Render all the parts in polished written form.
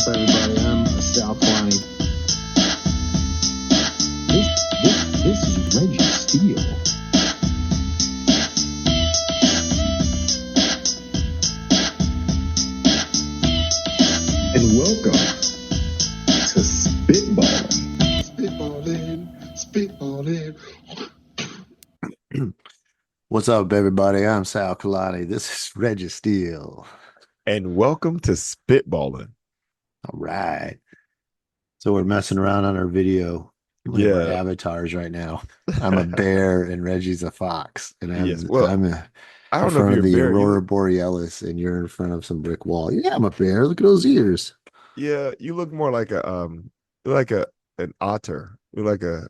up, everybody? I'm Sal Klein. This is Reggie Steele. And welcome to Spitballin. Spitballin. What's up, everybody? I'm Sal Kalani. This is Reggie Steele. And welcome to Spitballin. All right. So we're messing around on our video. Yeah. Our avatars right now. I'm a bear and Reggie's a fox. And I'm, Yes. Well, I'm I don't in know front if of you're the a bear. Aurora Borealis and you're in front of some brick wall. Yeah, I'm a bear. Look at those ears. Yeah, you look more like an otter. You're like a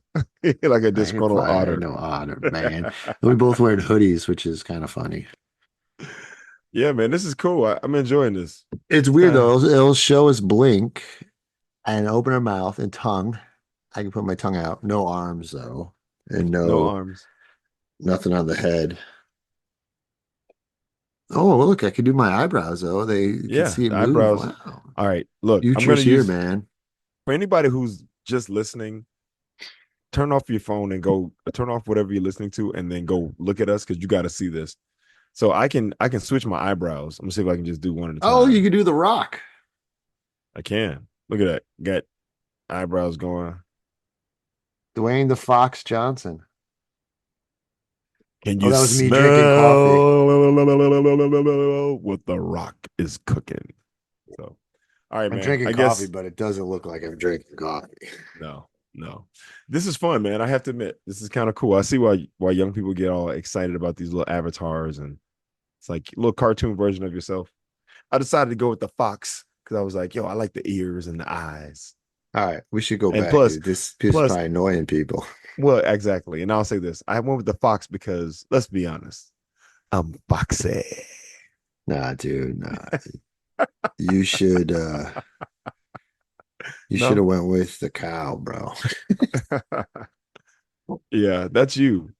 like a disgruntled I otter. ain't no otter, man. We both wearing hoodies, which is kind of funny. Yeah, man, this is cool. I'm enjoying this. It's weird though. It'll show us blink and open our mouth and tongue. I can put my tongue out. No arms though. And No arms. Nothing on the head. Oh, look, I can do my eyebrows though. They can see it move. Eyebrows. Wow. All right, look, I'm Future's gonna here, use man. for anybody who's just listening. Turn off your phone and go turn off whatever you're listening to, and then go look at us because you got to see this. So I can switch my eyebrows. I'm gonna see if I can just do one at a time. Oh, you can do the rock. I can. Look at that. Got eyebrows going. Dwayne the Fox Johnson. Can you that was me smell drinking coffee. what the rock is cooking? So, all right, I'm man. drinking I coffee, guess but it doesn't look like I'm drinking coffee. no. This is fun, man. I have to admit, this is kind of cool. I see why young people get all excited about these little avatars, and it's like a little cartoon version of yourself. I decided to go with the fox because I was like, yo, I like the ears and the eyes. All right, we should go And back. plus- Dude. This is probably annoying people. Well, exactly. And I'll say this. I went with the fox because, let's be honest, I'm foxy. Nah, dude, nah. You should you No? should have went with the cow, bro. Yeah, that's you.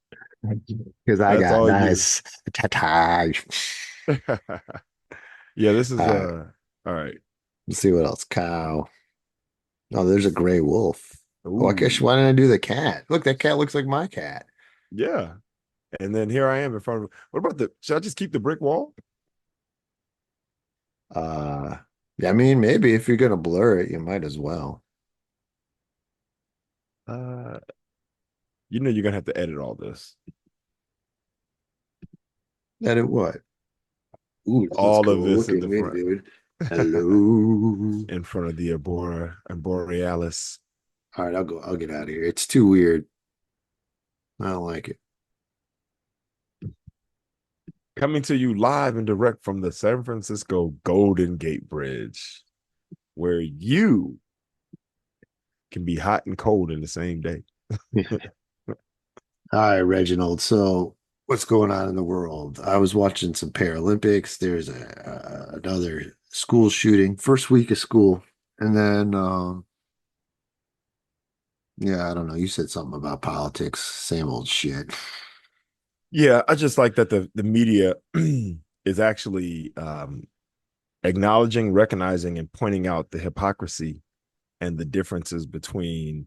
Because I That's got all you. nice tatage. Yeah, this is All all right. Let's see what else. Cow. Oh, there's a gray wolf. Oh, I guess Ooh. why didn't I do the cat? Look, that cat looks like my cat. Yeah. And then here I am in front of what about should I just keep the brick wall? Yeah, I mean, maybe if you're gonna blur it, you might as well. You know you're gonna have to edit all this. Edit what? Ooh, All cool. of this Look in at the me, front. dude. Hello. In front of the Aurora and Borealis. All right, I'll get out of here. It's too weird. I don't like it. Coming to you live and direct from the San Francisco Golden Gate Bridge, where you can be hot and cold in the same day. All right, Reginald. So what's going on in the world? I was watching some Paralympics. There's another school shooting, first week of school. And then yeah, I don't know. You said something about politics, same old shit. Yeah, I just like that the media is actually acknowledging, recognizing, and pointing out the hypocrisy and the differences between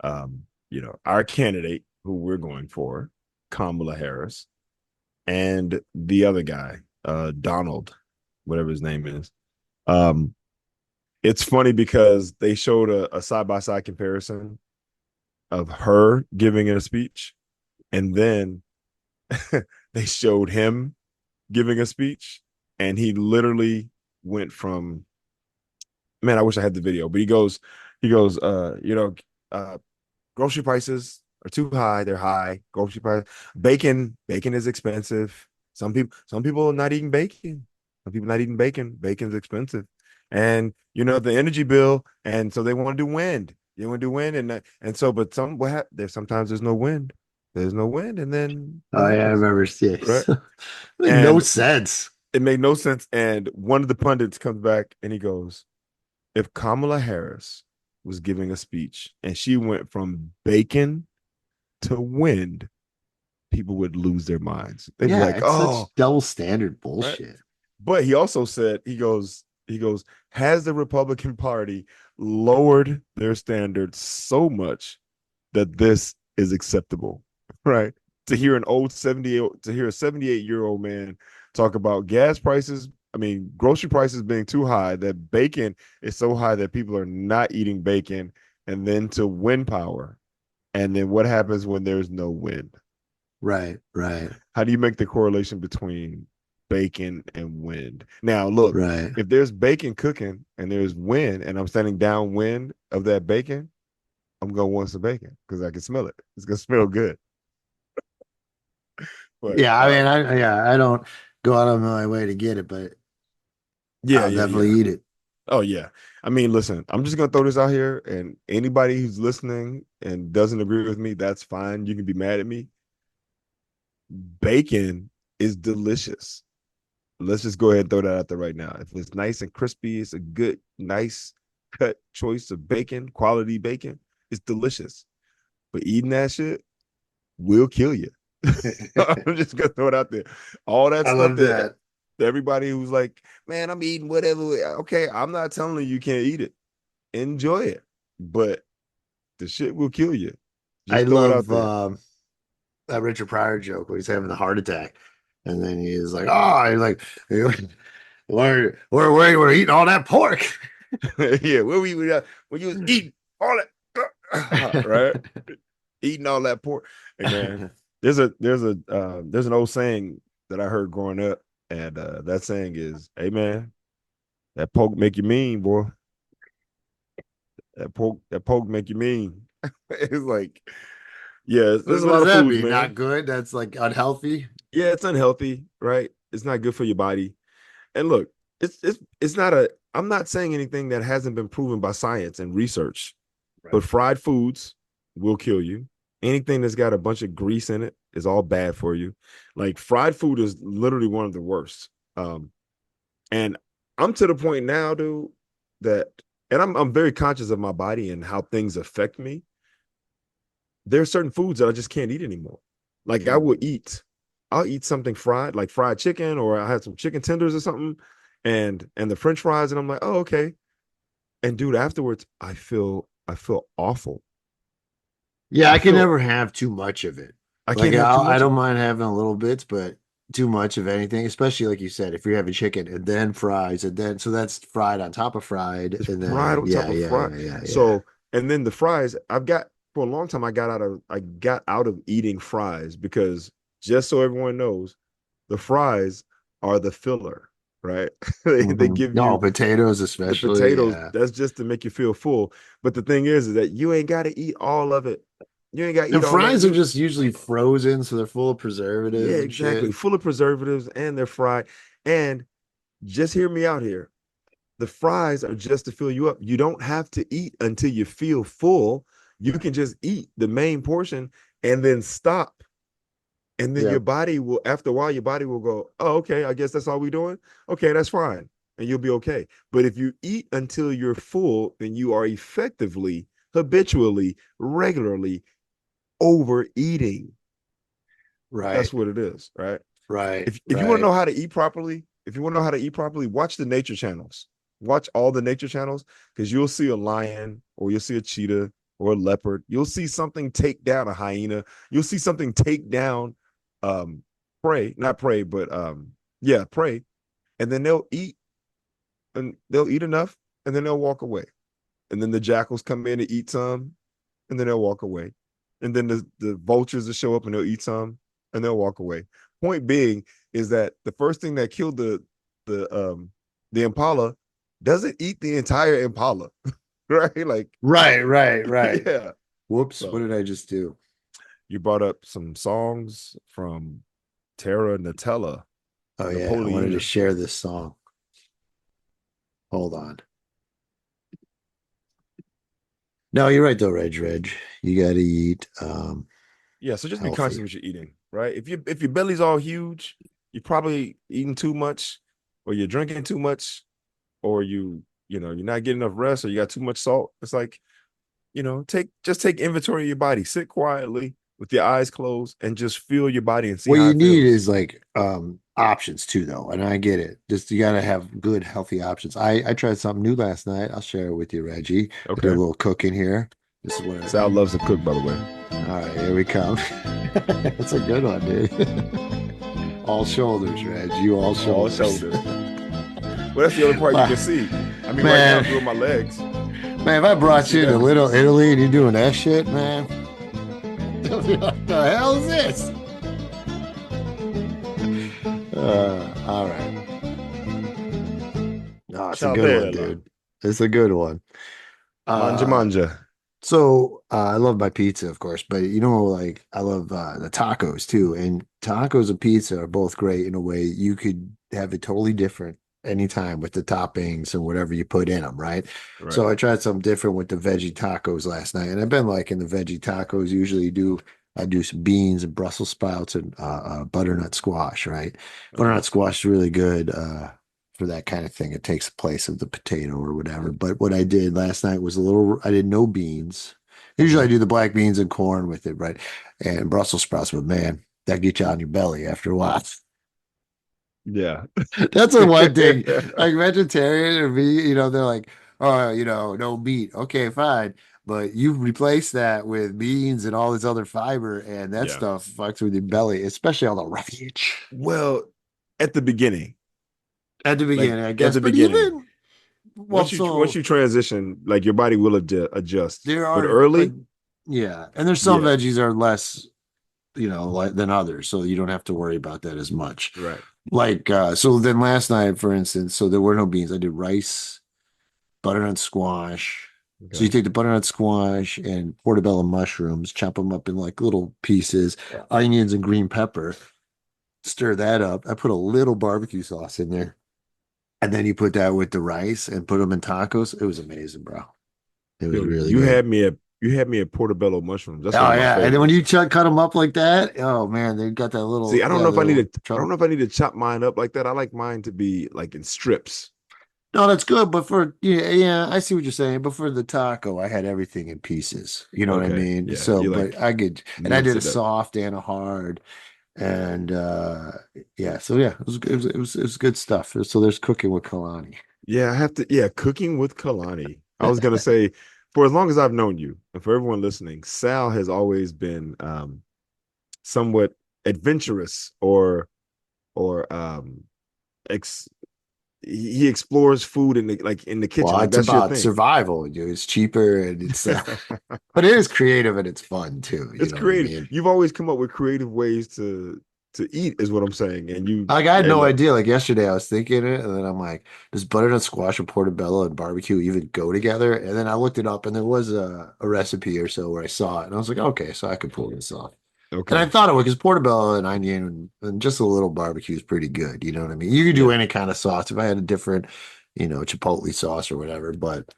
our candidate who we're going for, Kamala Harris, and the other guy, Donald, whatever his name is. It's funny because they showed a side-by-side comparison of her giving a speech, and then they showed him giving a speech, and he literally went from, man, I wish I had the video, but he goes, grocery prices are too high. They're high. Grocery price, bacon is expensive. Some people are not eating bacon. Some people not eating bacon. Bacon's expensive. And the energy bill, and so they want to do wind. They want to do wind, and so, but sometimes there's no wind. There's no wind, and then Oh yeah, I remember seeing right? Like no sense. It made no sense. And one of the pundits comes back and he goes, if Kamala Harris was giving a speech and she went from bacon to wind, people would lose their minds. They'd be like, it's such double standard bullshit. Right? But he also said, he goes, He goes, has the Republican Party lowered their standards so much that this is acceptable, right? To hear a 78-year-old man talk about gas prices, I mean, grocery prices being too high, that bacon is so high that people are not eating bacon, and then to wind power. And then what happens when there's no wind? Right. How do you make the correlation between bacon and wind? Now, look, Right. if there's bacon cooking and there's wind and I'm standing downwind of that bacon, I'm gonna want some bacon because I can smell it. It's gonna smell good. But Yeah, I mean, I don't go out of my way to get it, but yeah, I'll yeah, definitely yeah. eat it. Oh yeah. I mean, listen, I'm just gonna throw this out here, and anybody who's listening and doesn't agree with me, that's fine. You can be mad at me. Bacon is delicious. Let's just go ahead and throw that out there right now. If it's nice and crispy, it's a good, nice cut choice of bacon, quality bacon. It's delicious. But eating that shit will kill you. I'm just gonna throw it out there. All that I stuff love that that. everybody who's like, man, I'm eating whatever. Okay, I'm not telling you can't eat it. Enjoy it, but the shit will kill you. I Just throw it out love there. that Richard Pryor joke where he's having the heart attack, and then he's like, "Oh, he's like, we're eating all that pork." Yeah, where we when you was eating all that, right? Eating all that pork. Hey man, there's an old saying that I heard growing up, and that saying is, "Hey man, that pork make you mean, boy. That pork make you mean." It's like, yeah, there's a What lot does of that foods, mean? Not man. good? That's like unhealthy. Yeah, it's unhealthy, right? It's not good for your body. And look, it's not a. I'm not saying anything that hasn't been proven by science and research. Right. But fried foods will kill you. Anything that's got a bunch of grease in it is all bad for you. Like fried food is literally one of the worst. And I'm to the point now, dude, that and I'm very conscious of my body and how things affect me. There are certain foods that I just can't eat anymore. Like I'll eat something fried, like fried chicken, or I had some chicken tenders or something, and the French fries, and I'm like, oh, okay. And dude, afterwards, I feel awful. Yeah, I I can feel never have too much of it. I Like can't have too I much of don't it. mind having a little bits, but too much of anything, especially like you said, if you're having chicken and then fries and then so that's fried on top of fried It's and fried then on top of fried. yeah. So, and then the fries, I've got for a long time I got out of eating fries because just so everyone knows, the fries are the filler, right? They give No, you potatoes the especially, potatoes, yeah. that's just to make you feel full. But the thing is that you ain't got to eat all of it. You ain't got to eat And all that. fries are You just usually frozen, so they're full of Yeah, preservatives and exactly. shit. Full of preservatives and they're fried. And just hear me out here. The fries are just to fill you up. You don't have to eat until you feel full. You can just eat the main portion and then stop. And then Yeah. your body will, after a while, your body will go, oh, okay, I guess that's all we're doing. Okay, that's fine. And you'll be okay. But if you eat until you're full, then you are effectively, habitually, regularly overeating. Right. That's what it is, right? Right. If you want to Right. know how to eat properly, if you want to know how to eat properly, watch the nature channels. Watch all the nature channels because you'll see a lion or you'll see a cheetah or a leopard. You'll see something take down a hyena. You'll see something take down um prey, not prey, but yeah, prey. And then they'll eat enough and then they'll walk away. And then the jackals come in and eat some and then they'll walk away. And then the vultures will show up and they'll eat some and they'll walk away. Point being is that the first thing that killed the impala doesn't eat the entire impala, right? Like, Right. yeah. Whoops, what So did I just do? you brought up some songs from Terra Nutella, Oh yeah, I wanted to Napoleona. share this song. Hold on. No, you're right though, Reg. You gotta eat Yeah, so just be conscious healthy. of what you're eating, right? If your belly's all huge, you're probably eating too much, or you're drinking too much, or you're not getting enough rest, or you got too much salt. It's like, take inventory of your body. Sit quietly, with your eyes closed and just feel your body and see What how you it need feels. is like options too, though, and I get it. Just you gotta have good, healthy options. I tried something new last night. I'll share it with you, Reggie. I did a Okay. little cooking here. This is what I. Sal loves to cook, by the way. All right, here we come. That's a good one, dude. All shoulders, Reg. You all All shoulders. shoulders. Well, that's the only part you can see. I mean, right now I'm doing my legs. Man, if I brought See you to that? Little Italy and you're doing that shit, man, what the hell is this? All right. Oh, it's a good one, Cialdella. dude. It's a good one. Manja Uh, manja. so I love my pizza, of course, but like I love the tacos too. And tacos and pizza are both great in a way. You could have it totally different anytime with the toppings and whatever you put in them, right? Right. So I tried something different with the veggie tacos last night, and I've been liking the veggie tacos. Usually do I do some beans and Brussels sprouts and butternut squash, right? Okay. Butternut squash is really good. For that kind of thing. It takes the place of the potato or whatever. But what I did last night was I did no beans. Usually I Okay. do the black beans and corn with it, right? And Brussels sprouts, but man, that gets you on your belly after a while. Yeah. That's the one thing. Like vegetarian or me, they're like, oh, no meat. Okay, fine. But you replace that with beans and all this other fiber, and that Yeah. stuff fucks with your belly, especially all the roughage. Well, at the beginning, At the like beginning, I at guess. the But beginning, even, well, once so you transition, like your body will adjust. there But are, but early, yeah, and there's some yeah, veggies are less, like than others, so you don't have to worry about that as much. right. Like, so then last night, for instance, so there were no beans. I did rice, butternut squash. So you Okay. take the butternut squash and portobello mushrooms, chop them up in like little pieces, onions and green pepper, stir that up. I put a little barbecue sauce in there, and then you put that with the rice and put them in tacos. It was amazing, bro. It was Yo, really good. you had me at portobello mushrooms. That's one Oh of my yeah, and then when you favorites. cut them up like that, oh man, they got that See, little I don't yeah, know if little I don't chunk. know if I need to chop mine up like that. I like mine to be like in strips. No, that's good, but for yeah, I see what you're saying. But for the taco, I had everything in pieces. You know what I Okay. mean? Yeah. So, You but like I could, and I mix did a it up. soft and a hard, and yeah, so yeah, it was good stuff. So there's cooking with Kalani. Yeah, I have to. Yeah, cooking with Kalani. I was gonna say, for as long as I've known you, and for everyone listening, Sal has always been somewhat adventurous or ex he explores food in the kitchen. Well, Like it's that's your about thing. survival, dude. It's cheaper and it's, but it is creative and it's fun too. You It's know what I creative. mean? You've always come up with creative ways to eat, is what I'm saying. And you, Like I had hey, no look, idea. Like yesterday, I was thinking it, and then I'm like, does butternut squash and portobello and barbecue even go together? And then I looked it up, and there was a recipe or so where I saw it, and I was like, okay, so I could pull this off. And I okay, thought it would because portobello and onion and just a little barbecue is pretty good. You know what I mean? You could do yeah, any kind of sauce. If I had a different, chipotle sauce or whatever, but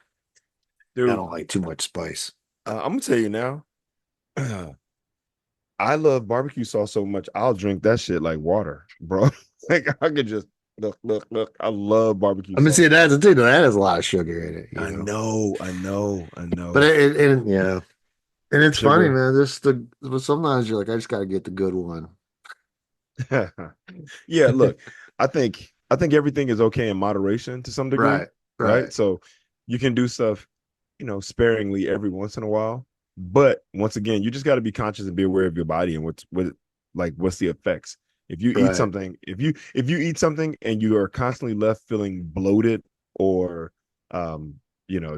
I dude. don't like too much spice. I'm gonna tell you now. I love barbecue sauce so much. I'll drink that shit like water, bro. Like I could just look. I love barbecue I mean, see, sauce. that's the thing. That has a lot of sugar in it, I know, I know, I But know. and it's funny, Sugar. man. But sometimes you're like, I just got to get the good one. Yeah, look, I think everything is okay in moderation to some degree, Right, right? right, So you can do stuff, sparingly every once in a while. But once again, you just got to be conscious and be aware of your body and what's the effects. right, If you eat something and you are constantly left feeling bloated or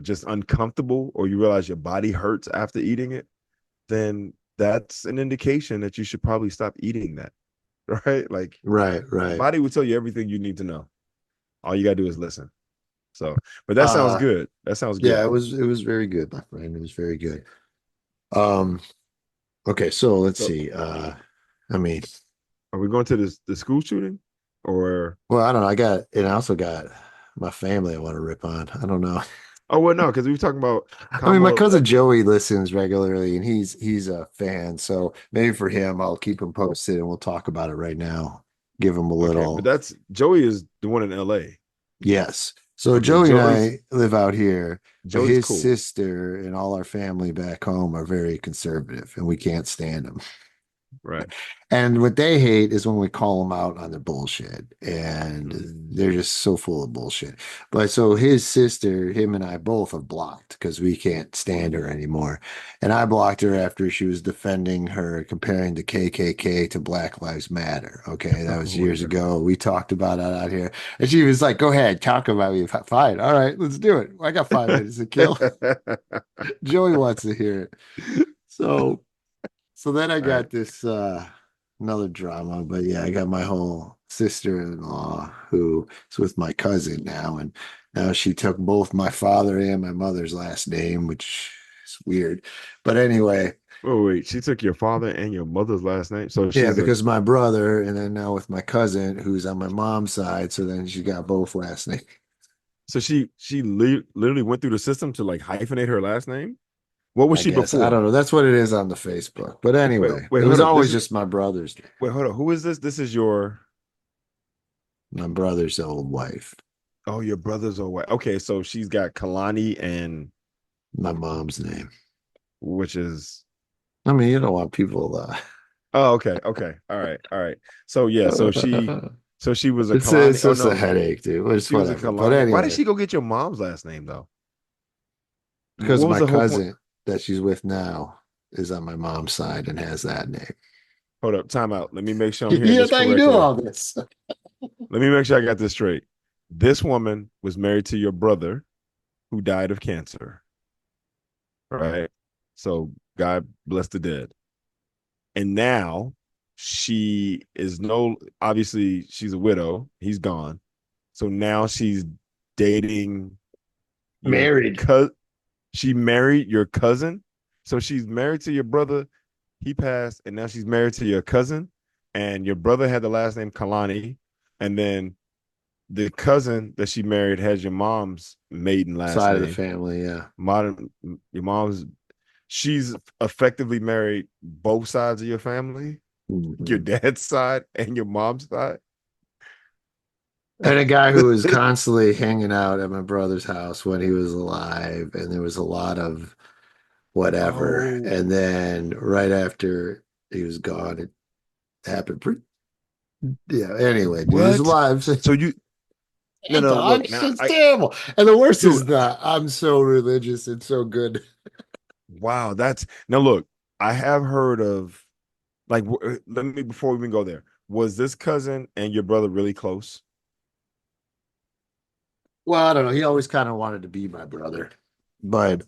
just uncomfortable, or you realize your body hurts after eating it, then that's an indication that you should probably stop eating that. Right? Like right, your right. body will tell you everything you need to know. All you gotta do is listen. So, but that sounds Uh, good. That sounds yeah, good. it was very good, my friend. It was very good. Um, okay, so let's So, see. I mean, are we going to the school shooting, or? well, I don't know. And I also got my family I want to rip on. I don't know. Oh well, no, because we were talking about I mean, my Kamala. cousin Joey listens regularly, and he's a fan. So maybe for him, I'll keep him posted, and we'll talk about it right now. Give him a Okay, but little that's Joey is the one in L.A. yes. So Okay, Joey and I live out here, but Joey's his cool. sister and all our family back home are very conservative, and we can't stand them. Right. And what they hate is when we call them out on their bullshit, and Mm. they're just so full of bullshit. But so his sister, him and I both have blocked because we can't stand her anymore. And I blocked her after she was defending her, comparing the KKK to Black Lives Matter. Okay, that was Oh my years ago. We talked about that out here, and she was like, "Go ahead, talk about me. Fine, all right, let's do it. I got 5 minutes to kill." God. Joey wants to hear it. So so then I All right. got this another drama, but yeah, I got my whole sister-in-law who is with my cousin now, and now she took both my father and my mother's last name, which is weird. But anyway, Oh wait, she took your father and your mother's last name. So yeah, she's a because my brother, and then now with my cousin who's on my mom's side, so then she got both last names. so she literally went through the system to like hyphenate her last name. What was I she guess I don't before? know. That's what it is on the Facebook. But Wait, anyway, wait, it was hold up. This always is just my brother's name, wait, hold up. Who is this? This is your my brother's old wife, oh, your brother's old wife. Okay, so she's got Kalani and my mom's name. which is I mean, you don't want people oh, okay, okay. All right, all right. So yeah, so she was a it's Kalani. Oh just a no, headache, dude. It's she was a whatever. But Kalani. Why did anyway, she go get your mom's last name though? because What was my the whole point? cousin that she's with now is on my mom's side and has that name. Hold up, time out. Let me make sure I'm hearing You this thought you knew correctly. all this. Let me make sure I got this straight. This woman was married to your brother who died of cancer, right? So God bless the dead. And now she is no, obviously she's a widow. He's gone. So now she's dating your Married. cousin. She married your cousin. So she's married to your brother. He passed, and now she's married to your cousin. And your brother had the last name Kalani. And then the cousin that she married has your mom's maiden last Side of the name. family, yeah. Modern your mom's she's effectively married both sides of your family, your Mhm. dad's side and your mom's side. And a guy who was constantly hanging out at my brother's house when he was alive, and there was a lot of whatever. Oh, And then right after he was gone, it happened pretty, yeah. Anyway, dude, he was what? alive. So you no Hey, no dog, look it's now just I terrible. And the worst dude is that I'm so religious and so good. wow that's now look I have heard of like let me before we even go there was this cousin and your brother really close? Well, I don't know. He always kind of wanted to be my brother. But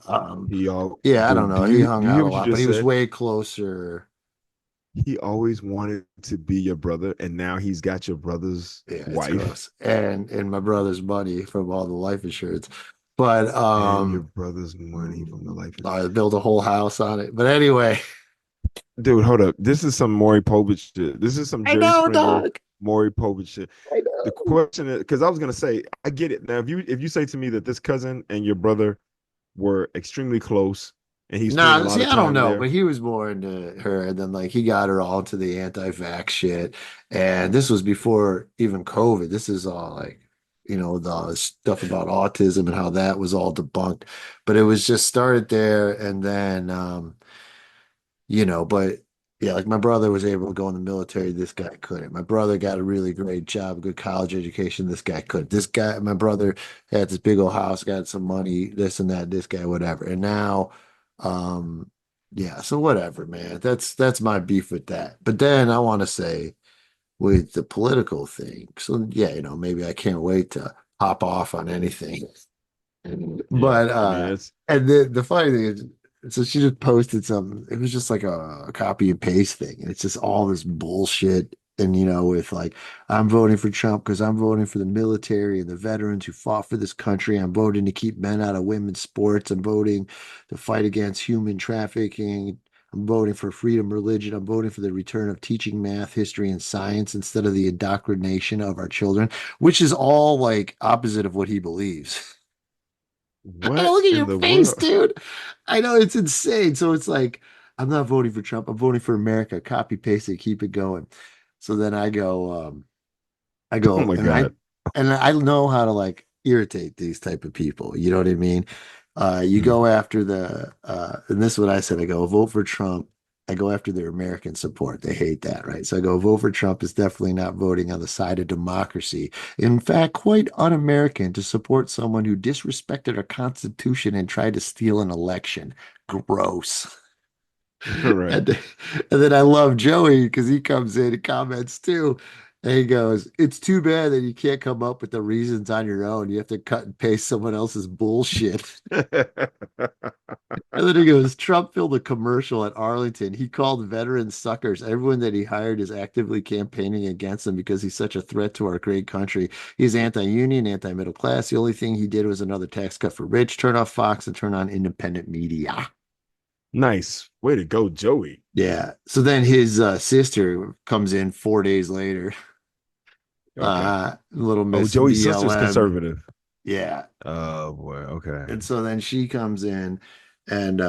He all yeah, I don't dude know. He do hung you out hear a what you lot, but just he was said? way closer. He always wanted to be your brother and now he's got your brother's Yeah, it's wife gross. And my brother's money from all the life insurance. But and your brother's money from the life. I built a whole house on it. But anyway, Dude, hold up. This is some Maury Povich shit. This is some I Jerry know, Springer, dog. Maury Povich shit. I The know. question is because I was gonna say, I get it. Now, if you say to me that this cousin and your brother were extremely close and he spent a Nah, lot see, of I don't time know, there, but he was more into her, and then like he got her all into the anti-vax shit. And this was before even COVID. This is all like, the stuff about autism and how that was all debunked. But it was just started there, and then but yeah, like my brother was able to go in the military, this guy couldn't. My brother got a really great job, a good college education, this guy couldn't. This guy, my brother had this big old house, got some money, this and that, this guy, whatever. And now, um, yeah, so whatever, man. That's my beef with that. But then I want to say with the political thing, so yeah, maybe I can't wait to hop off on anything. yeah. But I mean, it's and the funny thing is, so she just posted something. It was just like a copy and paste thing. And it's just all this bullshit. And with like, I'm voting for Trump because I'm voting for the military and the veterans who fought for this country. I'm voting to keep men out of women's sports. I'm voting to fight against human trafficking. I'm voting for freedom religion. I'm voting for the return of teaching math, history, and science instead of the indoctrination of our children, which is all like opposite of what he believes. I what look at in your the face, world? dude. I know it's insane. So it's like, I'm not voting for Trump. I'm voting for America. Copy paste it, keep it going. So then I go, Oh my and I God. and I know how to like irritate these type of people. You know what I mean? You Mm. go after and this is what I said. I go vote for Trump. I go after their American support. They hate that, right? So I go vote for Trump is definitely not voting on the side of democracy. In fact, quite un-American to support someone who disrespected our Constitution and tried to steal an election. Gross. Right. And, and then I love Joey because he comes in and comments too. And he goes, "It's too bad that you can't come up with the reasons on your own. You have to cut and paste someone else's bullshit." And then he goes, "Trump filmed a commercial at Arlington. He called veterans suckers. Everyone that he hired is actively campaigning against him because he's such a threat to our great country. He's anti-union, anti-middle class. The only thing he did was another tax cut for rich, turn off Fox and turn on independent media." Nice. Way to go, Joey. Yeah. So then his sister comes in 4 days later. Okay. Little Oh, Miss Joey's sister's BLM. conservative. Yeah. Oh boy. Okay. And so then she comes in and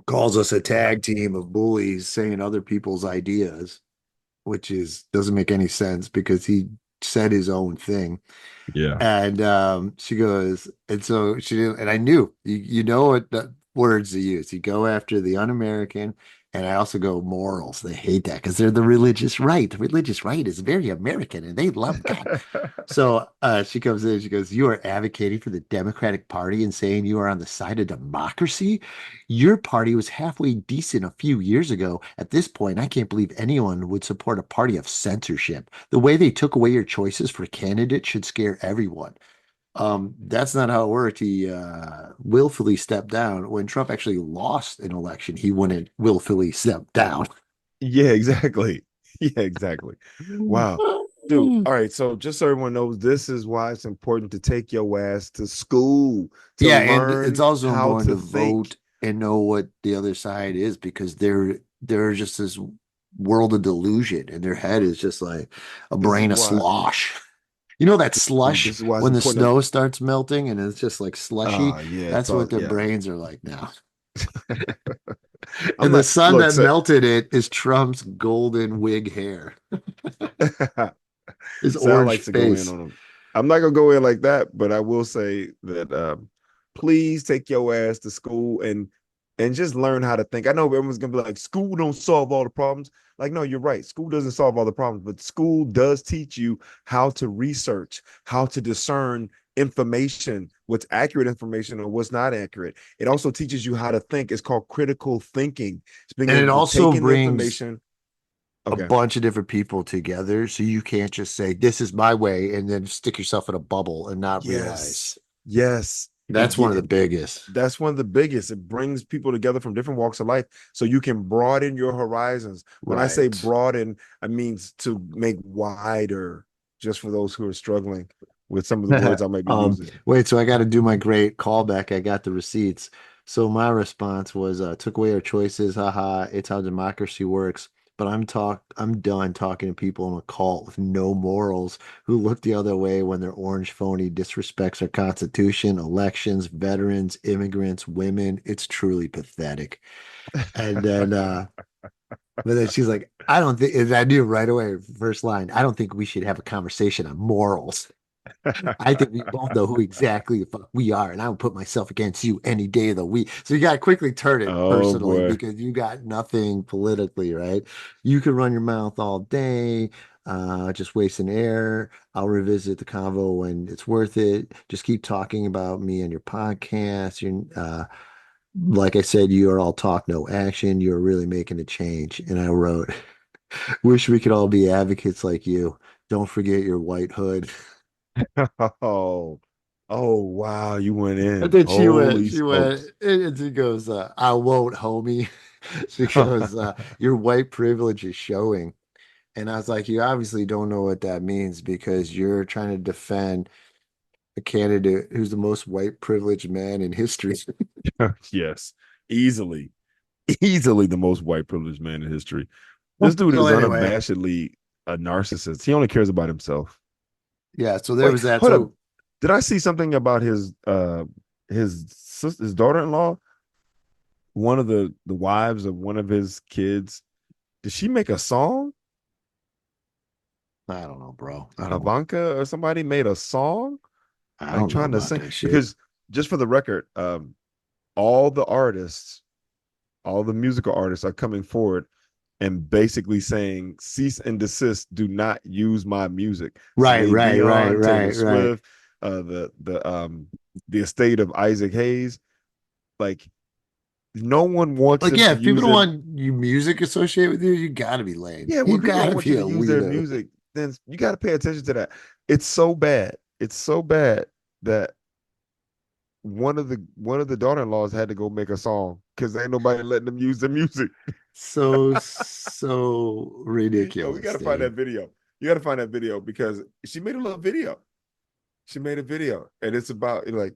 calls us a tag team of bullies saying other people's ideas, which is doesn't make any sense because he said his own thing. Yeah. And she goes, and so she didn't, and I knew you know what the words to use. You go after the un-American, and I also go morals. They hate that because they're the religious right. The religious right is very American and they love God. So she comes in, she goes, "You are advocating for the Democratic Party and saying you are on the side of democracy. Your party was halfway decent a few years ago. At this point, I can't believe anyone would support a party of censorship. The way they took away your choices for candidates should scare everyone." That's not how it worked. He willfully stepped down. When Trump actually lost an election, he wouldn't willfully step down. Yeah, exactly. Yeah, exactly. Wow. Dude, all right. So just so everyone knows, this is why it's important to take your ass to school to Yeah, and it's learn also how important to to think. vote and know what the other side is because they're just this world of delusion, and their head is just like a This is brain of why, slosh. You know that dude, slush this is why it's when the important snow starts melting and it's just like slushy? yeah, it's That's what all their yeah. brains are like now. I'm And the not sun look, that so melted it is Trump's golden wig hair, his Sal orange likes to go in face. on him. I'm not gonna go in like that, but I will say that please take your ass to school and just learn how to think. I know everyone's gonna be like, school don't solve all the problems. Like, no, you're right. School doesn't solve all the problems, but school does teach you how to research, how to discern information, what's accurate information or what's not accurate. It also teaches you how to think. It's called critical thinking. It's being And it able to also take in the brings information. a Okay. bunch of different people together. So you can't just say, "This is my way," and then stick yourself in a bubble and not realize. Yes. Yes. That's one of the biggest. That's one of the biggest. It brings people together from different walks of life so you can broaden your horizons. When I say Right. broaden, I mean to make wider, just for those who are struggling with some of the words I might be using. Wait, so I got to do my great callback. I got the receipts. So my response was, took away our choices. Haha, it's how democracy works. But I'm done talking to people in a cult with no morals who look the other way when their orange phony disrespects our Constitution, elections, veterans, immigrants, women. It's truly pathetic. And then but then she's like, "I don't think," and I knew right away, first line, "I don't think we should have a conversation on morals. I think we both know who exactly the fuck we are, and I would put myself against you any day of the week." So you got to quickly turn it Oh personally boy. because you got nothing politically, right? You can run your mouth all day, just wasting air. I'll revisit the convo when it's worth it. Just keep talking about me and your podcast. Like I said, you are all talk, no action. You're really making a change. And I wrote, "Wish we could all be advocates like you. Don't forget your white hood." Oh, oh wow, you went And in. then Holy she went, smokes. and she goes, "I won't, homie." She goes, "Your white privilege is showing." And I was like, "You obviously don't know what that means because you're trying to defend a candidate who's the most white privileged man in history." Yes, easily, easily the most white privileged man in history. This dude So is anyway, unabashedly a narcissist. He only cares about himself. yeah, so there Wait, was that. hold up. So Did I see something about his daughter-in-law? One of the wives of one of his kids. Did she make a song? I don't know, bro. I don't. Ivanka or somebody made a song I like don't know trying to about sing that shit. because just for the record, all the artists, all the musical artists are coming forward and basically saying cease and desist, do not use my music. Right, Celine right, right, Dion, Taylor right, right. Swift, the estate of Isaac Hayes. Like no one wants Like, them yeah, to if people use don't their want you music associated with you, you gotta be lame. yeah, You when people don't gotta want you be to a use their weirdo. music, then you got to pay attention to that. It's so bad. It's so bad that one of the daughter-in-laws had to go make a song because ain't nobody letting them use the music. So Yo, we ridiculous, gotta find that dude. video. You gotta find that video because she made a little video. She made a video, and it's about like,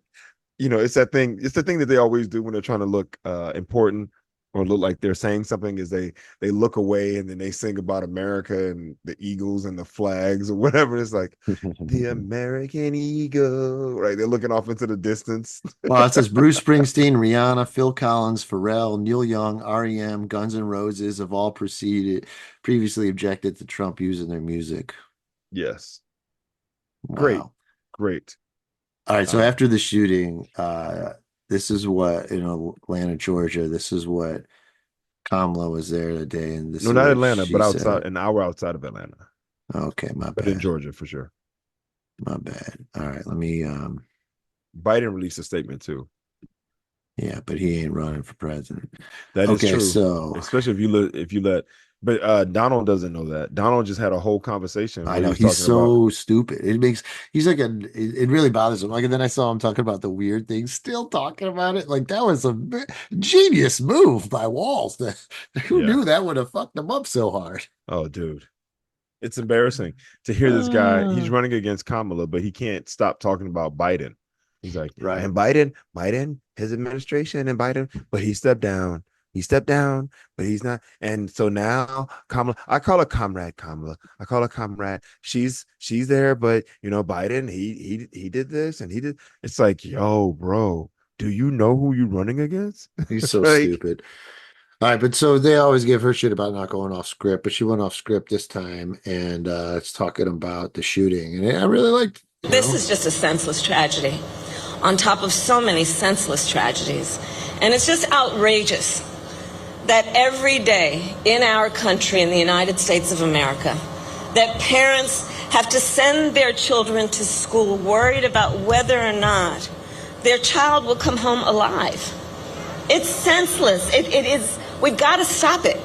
it's that thing. It's the thing that they always do when they're trying to look important or look like they're saying something. Is they look away and then they sing about America and the Eagles and the flags or whatever. It's like the American Eagle, right? They're looking off into the distance. Well, it says Bruce Springsteen, Rihanna, Phil Collins, Pharrell, Neil Young, REM, Guns N' Roses have all previously objected to Trump using their music. Yes, great, Wow. great. All right. So after the shooting, this is what in Atlanta, Georgia, this is what Kamala was there today, and this No, is not what Atlanta, she but outside, said. an hour outside of Atlanta, Okay, my but in bad. Georgia for sure. My bad. All right, let me Biden released a statement too. yeah, but he ain't running for president. That is Okay, true, so especially if you let. But Donald doesn't know that. Donald just had a whole conversation I where he know was he's talking about, so stupid. He's like it really bothers him. Like, and then I saw him talking about the weird things, still talking about it. Like that was a genius move by Walls. Who yeah, knew that would have fucked him up so hard? oh, dude, it's embarrassing to hear this guy. He's Uh, running against Kamala, but he can't stop talking about Biden. He's like, right. and Biden, his administration, and Biden, but he stepped down. He stepped down, but he's not. And so now Kamala, I call her comrade Kamala. I call her comrade. She's there, but Biden, he did this and he did. It's like, yo, bro, do you know who you're running against? He's so Like, stupid. All right, but so they always give her shit about not going off script, but she went off script this time, and it's talking about the shooting, and I really liked. This is just a senseless tragedy on top of so many senseless tragedies. And it's just outrageous that every day in our country, in the United States of America, that parents have to send their children to school worried about whether or not their child will come home alive. It's senseless. It is. We've got to stop it.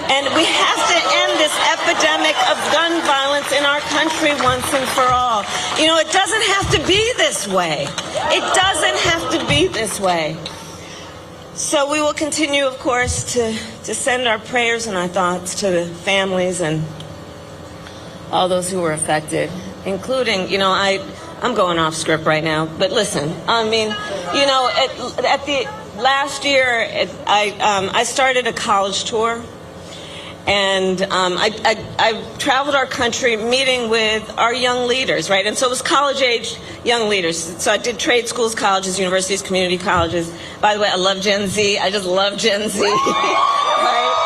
And we have to end this epidemic of gun violence in our country once and for all. It doesn't have to be this way. It doesn't have to be this way. So we will continue, of course, to send our prayers and our thoughts to the families and all those who were affected, including, I'm going off script right now, but listen, I mean, at the last year, I started a college tour. And I traveled our country meeting with our young leaders, right? And so it was college-age young leaders. So I did trade schools, colleges, universities, community colleges. By the way, I love Gen Z. I just love Gen Z. Right?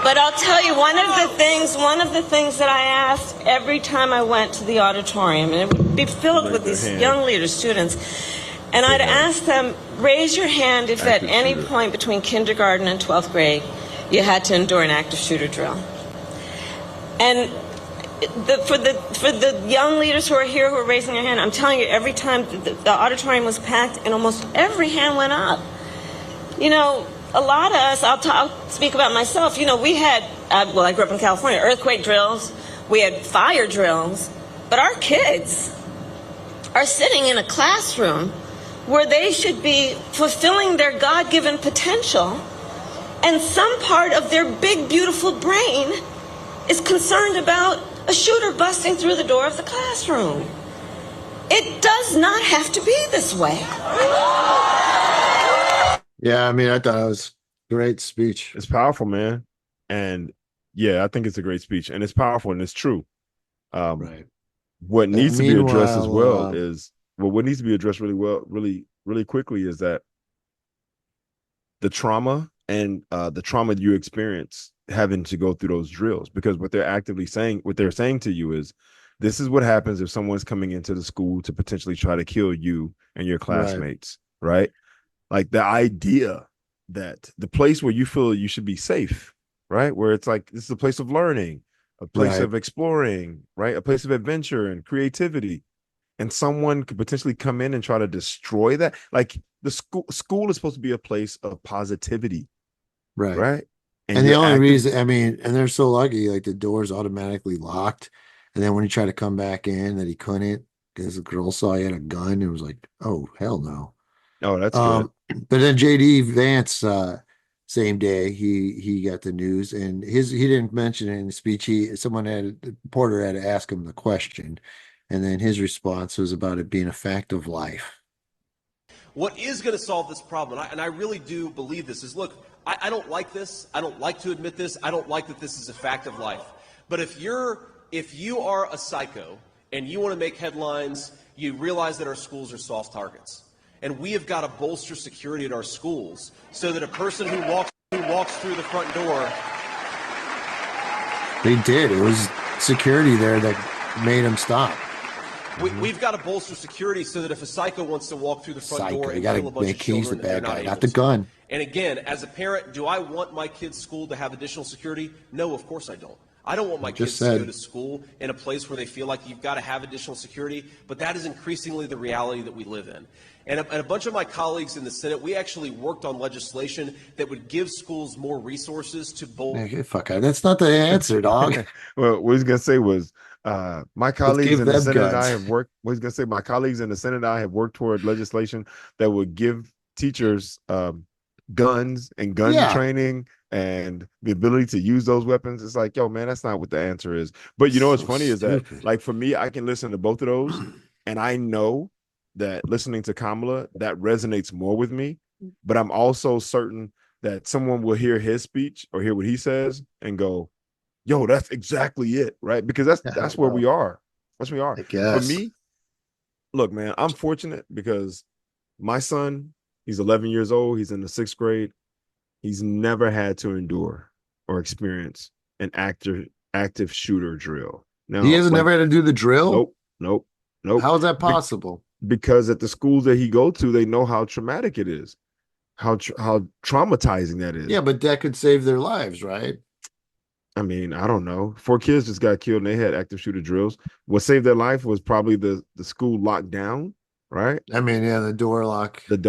But I'll tell you, one of the things that I asked every time I went to the auditorium, and it would be filled with these young leaders, students, and I'd ask them, raise your hand if at any point between kindergarten and 12th grade you had to endure an active shooter drill. And for the young leaders who are here who are raising their hand, I'm telling you, every time the auditorium was packed and almost every hand went up. A lot of us, I'll speak about myself, we had, I grew up in California, earthquake drills, we had fire drills, but our kids are sitting in a classroom where they should be fulfilling their God-given potential, and some part of their big, beautiful brain is concerned about a shooter busting through the door of the classroom. It does not have to be this way. Yeah, I mean, I thought it was a great speech. it's powerful, man. And yeah, I think it's a great speech, and it's powerful and it's true. Right. What needs to be addressed as well Meanwhile, is what needs to be addressed really quickly is that the trauma and the trauma you experience having to go through those drills, because what they're saying to you is, this is what happens if someone's coming into the school to potentially try to kill you and your classmates, right? Like the idea that the place where you feel you should be safe, right? Where it's like, this is a place of learning, a place of exploring, right? A place of adventure and creativity. And someone could potentially come in and try to destroy that. Like the school is supposed to be a place of positivity, right? And the only reason, I mean, and they're so lucky, like the door's automatically locked. And then when he tried to come back in, that he couldn't because the girl saw he had a gun and was like, oh, hell no. Oh, that's good. But then JD Vance, same day, he got the news, and he didn't mention it in the speech. The reporter had to ask him the question, and then his response was about it being a fact of life. What is going to solve this problem, and I really do believe this, is look, I don't like this. I don't like to admit this. I don't like that this is a fact of life. But if you are a psycho and you want to make headlines, you realize that our schools are soft targets. And we have got to bolster security at our schools so that a person who walks through the front door. They did. It was security there that made him stop. We've got to bolster security so that if a psycho wants to walk through the front door and kill a bunch of children, the bad guy, not the gun. And again, as a parent, do I want my kid's school to have additional security? No, of course I don't. I don't want my kids to go to school in a place where they feel like you've got to have additional security, but that is increasingly the reality that we live in. And a bunch of my colleagues in the Senate, we actually worked on legislation that would give schools more resources to Fuck, that's not the answer, dog. Well, what he's gonna say was, my colleagues in the Senate and I have worked. What he's gonna say, my colleagues in the Senate and I have worked toward legislation that would give teachers guns and gun training and the ability to use those weapons. It's like, yo, man, that's not what the answer is. But you know what's funny is that, like, for me, I can listen to both of those, and I know that listening to Kamala, that resonates more with me. But I'm also certain that someone will hear his speech or hear what he says and go, yo, that's exactly it, right? Because that's where we are. That's where we are. For me, look, man, I'm fortunate because my son, he's 11 years old. He's in the 6th grade. He's never had to endure or experience an active shooter drill. Now, he hasn't never had to do the drill? Nope. How is that possible? Because at the schools that he go to, they know how traumatic it is, how traumatizing that is. Yeah, but that could save their lives, right? I mean, I don't know. 4 kids just got killed and they had active shooter drills. What saved their life was probably the school locked down, right? I mean, yeah, the door lock. And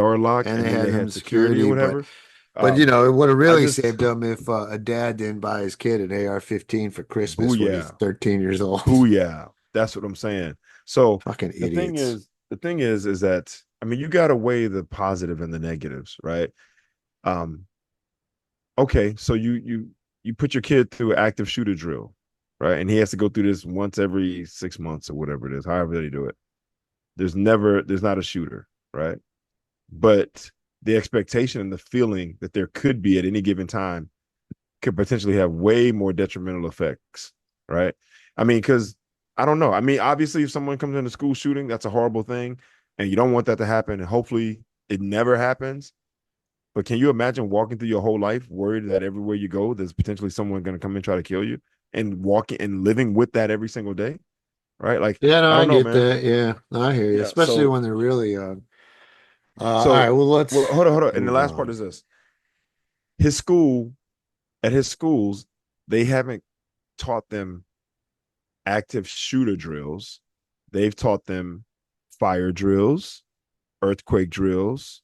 they had security or whatever. But you know, it would have really saved them if a dad didn't buy his kid an AR-15 for Christmas when he's 13 years old. Oh yeah, that's what I'm saying. So fucking idiots. The thing is that, I mean, you got to weigh the positive and the negatives, right? Okay, so you put your kid through an active shooter drill, right? And he has to go through this once every 6 months or whatever it is, however they do it. There's not a shooter, right? But the expectation and the feeling that there could be at any given time could potentially have way more detrimental effects, right? I mean, because I don't know. I mean, obviously, if someone comes into school shooting, that's a horrible thing, and you don't want that to happen, and hopefully it never happens. But can you imagine walking through your whole life worried that everywhere you go, there's potentially someone going to come and try to kill you, and walking and living with that every single day, right? Like, yeah, no, I get that. Yeah, no, I hear you, especially when they're really young. All right, well, hold on. And the last part is this: at his schools, they haven't taught them active shooter drills. They've taught them fire drills, earthquake drills,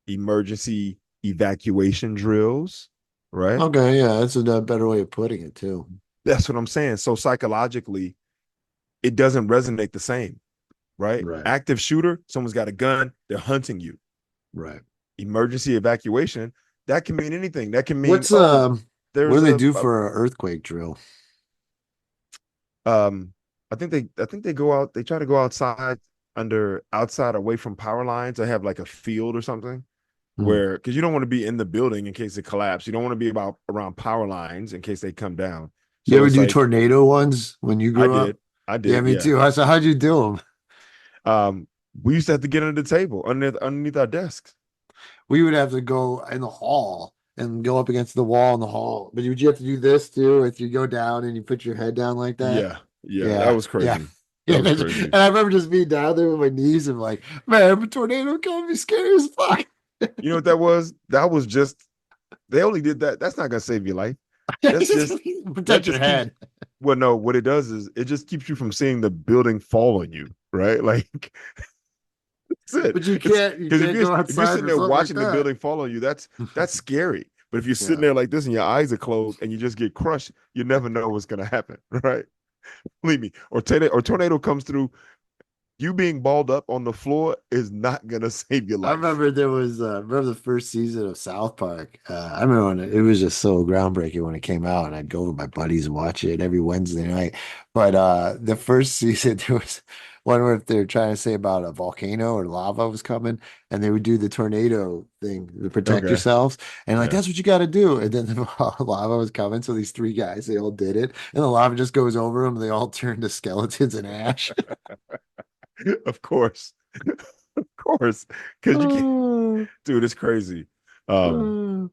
emergency evacuation drills, right? Okay, yeah, that's a better way of putting it too. That's what I'm saying. So psychologically, it doesn't resonate the same, right? Active shooter, someone's got a gun, they're hunting you. Right. Emergency evacuation, that can mean anything. That can mean what do they do for an earthquake drill? I think they go out, they try to go outside away from power lines. They have like a field or something where, because you don't want to be in the building in case it collapses. You don't want to be around power lines in case they come down. So you ever do tornado ones when you grew up? I did. Yeah, me too. So how'd you do them? We used to have to get under the table, underneath our desks. We would have to go in the hall and go up against the wall in the hall. But would you have to do this too if you go down and you put your head down like that? Yeah, that was Yeah. crazy. Yeah, That was and crazy. I remember just being down there with my knees and like, man, a tornado coming, be scary as fuck. You know what that was? That was just they only did that. That's not gonna save your life. That's just that Protect your just keeps head. well, no, what it does is it just keeps you from seeing the building fall on you, right? Like that's it. But you It's can't because if go you're outside sitting for there something like watching the that. building fall on you, that's scary. But if you're sitting Yeah. there like this and your eyes are closed and you just get crushed, you never know what's gonna happen, right? Believe me. Or tornado comes through, you being balled up on the floor is not gonna save your I life. remember there was remember the first season of South Park. I remember when it was just so groundbreaking when it came out, and I'd go with my buddies and watch it every Wednesday night. But the first season there was one where they're trying to say about a volcano or lava was coming, and they would do the tornado thing to protect Okay. yourselves, and like Yeah. that's what you got to do. And then the lava was coming, so these three guys they all did it, and the lava just goes over them. And they all turn to skeletons and ash. Of course. Of course. Because you can't, Oh, dude, it's crazy. Um, oh.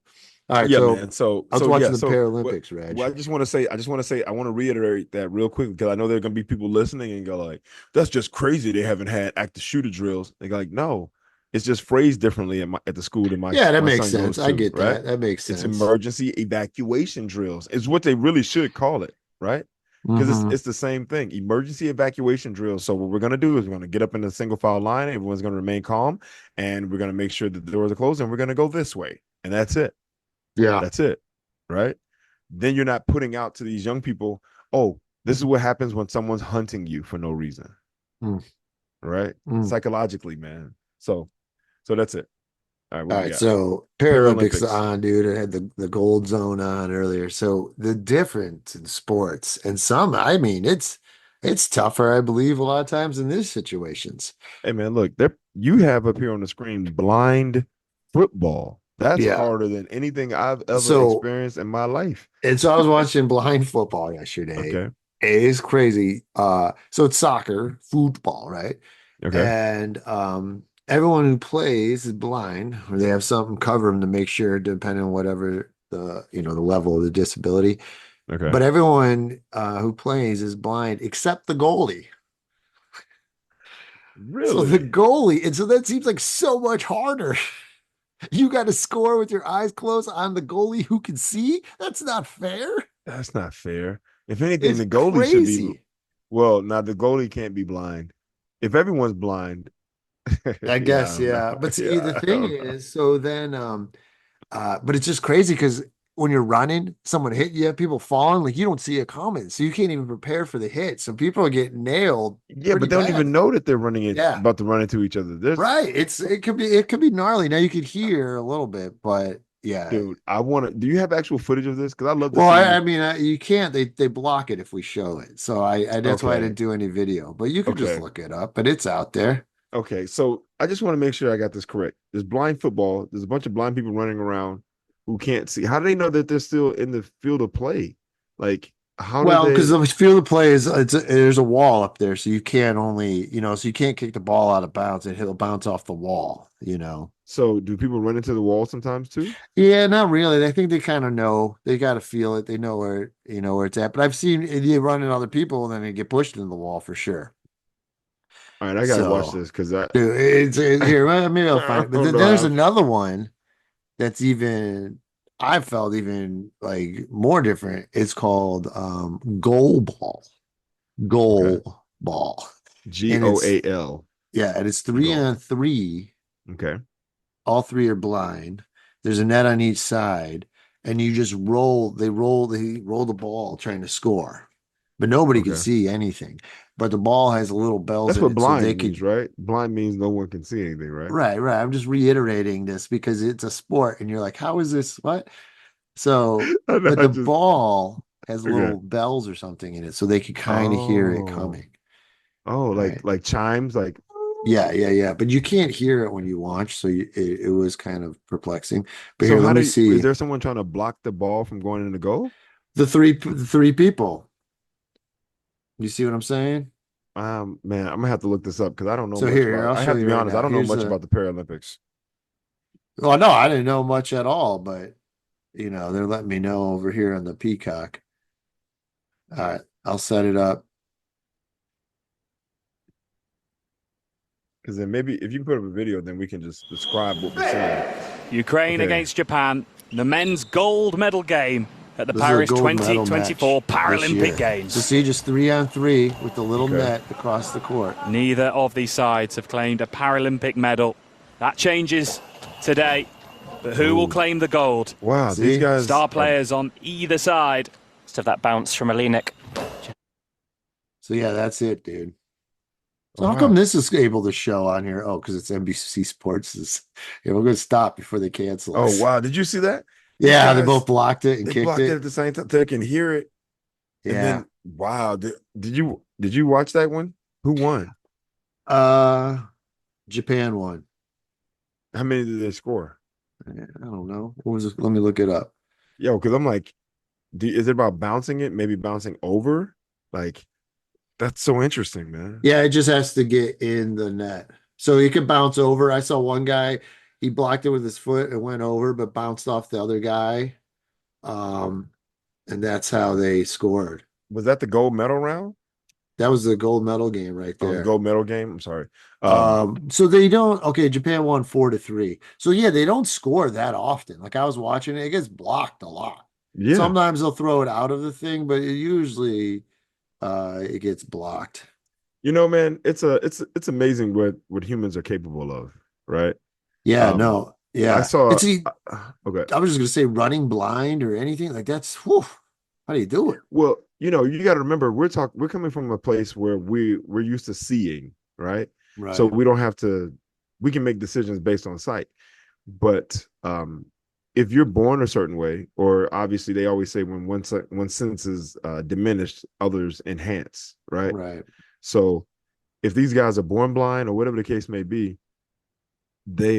All right, yeah, so man. So I was yeah, watching the so what Paralympics, what I Reg. just want to say, I want to reiterate that real quick because I know there are gonna be people listening and go like, that's just crazy. They haven't had active shooter drills. They go like, no, it's just phrased differently at the school that Yeah, that my makes son sense. goes I to, get right? that. That makes It's sense. emergency evacuation drills. It's what they really should call it, right? Because Hmm. it's the same thing. Emergency evacuation drills. So what we're gonna do is we're gonna get up in a single file line. Everyone's gonna remain calm, and we're gonna make sure that the doors are closed, and we're gonna go this way, and that's it. Yeah. That's it, right? Then you're not putting out to these young people, oh, this is what happens when someone's hunting you for no reason, Mm, right? mm. Psychologically, man. So that's it. All right, what All we right, got? so Paralympics Paralympics. on, dude. It had the gold zone on earlier. So the difference in sports and some, I mean, it's tougher, I believe, a lot of times in these situations. Hey man, look, there you have up here on the screen blind football. That's Yeah. harder than anything I've ever So experienced in my life. and so I was watching blind football yesterday. Okay. It is crazy. So it's soccer, football, right? Okay. And everyone who plays is blind, or they have something cover them to make sure, depending on whatever the level of the disability. Okay. But everyone who plays is blind except the goalie. So the Really? goalie, and so that seems like so much harder. You got to score with your eyes closed on the goalie who can see. That's not fair. That's not fair. If anything, It's the goalie should be crazy. well, now the goalie can't be blind. If everyone's blind, I yeah, I guess, don't know. yeah. But see, Yeah, the I thing don't know. is, so then but it's just crazy because when you're running, someone hit you, people falling, like you don't see it coming. So you can't even prepare for the hit. So people are getting nailed Yeah, pretty but they don't even bad. know that they're running it Yeah. about to run into each other. There's Right. It could be gnarly. Now you could hear a little bit, but yeah. dude, I want to. Do you have actual footage of this? Because I love to Well, I see. mean, you can't. They block it if we show it. So I that's why I Okay, didn't do any video. But you could just okay, look it up. But it's out there. okay. So I just want to make sure I got this correct. There's blind football. There's a bunch of blind people running around who can't see. How do they know that they're still in the field of play? Like, how do Well, because they? the field of play is there's a wall up there, so you can't only so you can't kick the ball out of bounds and it'll bounce off the wall. So do people run into the wall sometimes too? Yeah, not really. I think they kind of know. They got to feel it. They know where it's at. But I've seen you run in other people and then they get pushed into the wall for sure. All right, I gotta watch So, this because I dude, here. Well, maybe I'll find I it. But don't then know there's how. another one that's even I felt even like more different. It's called goal ball. Okay, Goal ball. And it's GOAL. yeah, and it's three Goal. on three. Okay, All three are blind. There's a net on each side, and you just roll. They roll the ball trying to score, but nobody can okay. see anything. But the ball has little bells That's in what it, so they blind means, could. right? Blind means no one can see anything, right? Right, right. I'm just reiterating this because it's a sport, and you're like, how is this? What? So, I know, but I the just ball has okay. little bells or something in it, so they could kind of hear it Oh, coming. oh, Right. like chimes, like Yeah, yeah, yeah. But you can't hear it when you watch, so it was kind of perplexing. But so. here, How let do me you, is see there someone trying to block the ball from going in the goal? the three people. You see what I'm saying? Man, I'm gonna have to look this up because I don't know So much here, about. I'll I show have to you be right honest, I now. don't know Here's much a. about the Paralympics. Well, no, I didn't know much at all, but You know, they're letting me know over here on the Peacock. All right, I'll set it up. Because then maybe if you can put up a video, then we can just describe what we're seeing. Ukraine against Japan, the men's gold medal game at the This is a Paris gold medal 2024 match this year. Paralympic Games. So see, just 3-on-3 with the little net across the court. Neither of these sides have claimed a Paralympic medal. That changes today. But who will claim the gold? Wow, See? these guys. Star players on either side. Just have that bounce from Alinik. So yeah, that's it, dude. So Wow. how come this is able to show on here? Oh, because it's NBC Sports. Yeah, we're going to stop before they cancel us. Oh wow, did you see that? Yeah, they guys, both blocked it and They kicked blocked it it. at the same time. They can hear it. Yeah. And then, wow. Did you watch that one? Who won? Japan won. How many did they score? I don't know. What was it? Let me look it up. Yo, because I'm like, is it about bouncing it? Maybe bouncing over? Like, that's so interesting, man. Yeah, it just has to get in the net. So he could bounce over. I saw one guy, he blocked it with his foot and went over, but bounced off the other guy. And that's how they scored. Was that the gold medal round? That was the gold medal game right Oh, there. the gold medal game. I'm sorry. So they don't, okay, Japan won 4-3. So yeah, they don't score that often. Like I was watching it, it gets blocked a lot. Yeah. Sometimes they'll throw it out of the thing, but usually it gets blocked. You know, man, it's amazing what humans are capable of, right? Yeah, no. Yeah. I saw okay. okay. I was just gonna say running blind or anything like that's whew, how do you do it? Well, you know, you got to remember we're coming from a place where we're used to seeing, right? Right. So we don't have to, we can make decisions based on sight. But if you're born a certain way, or obviously they always say when one sense is diminished, others enhance, right? Right. So if these guys are born blind or whatever the case may be, they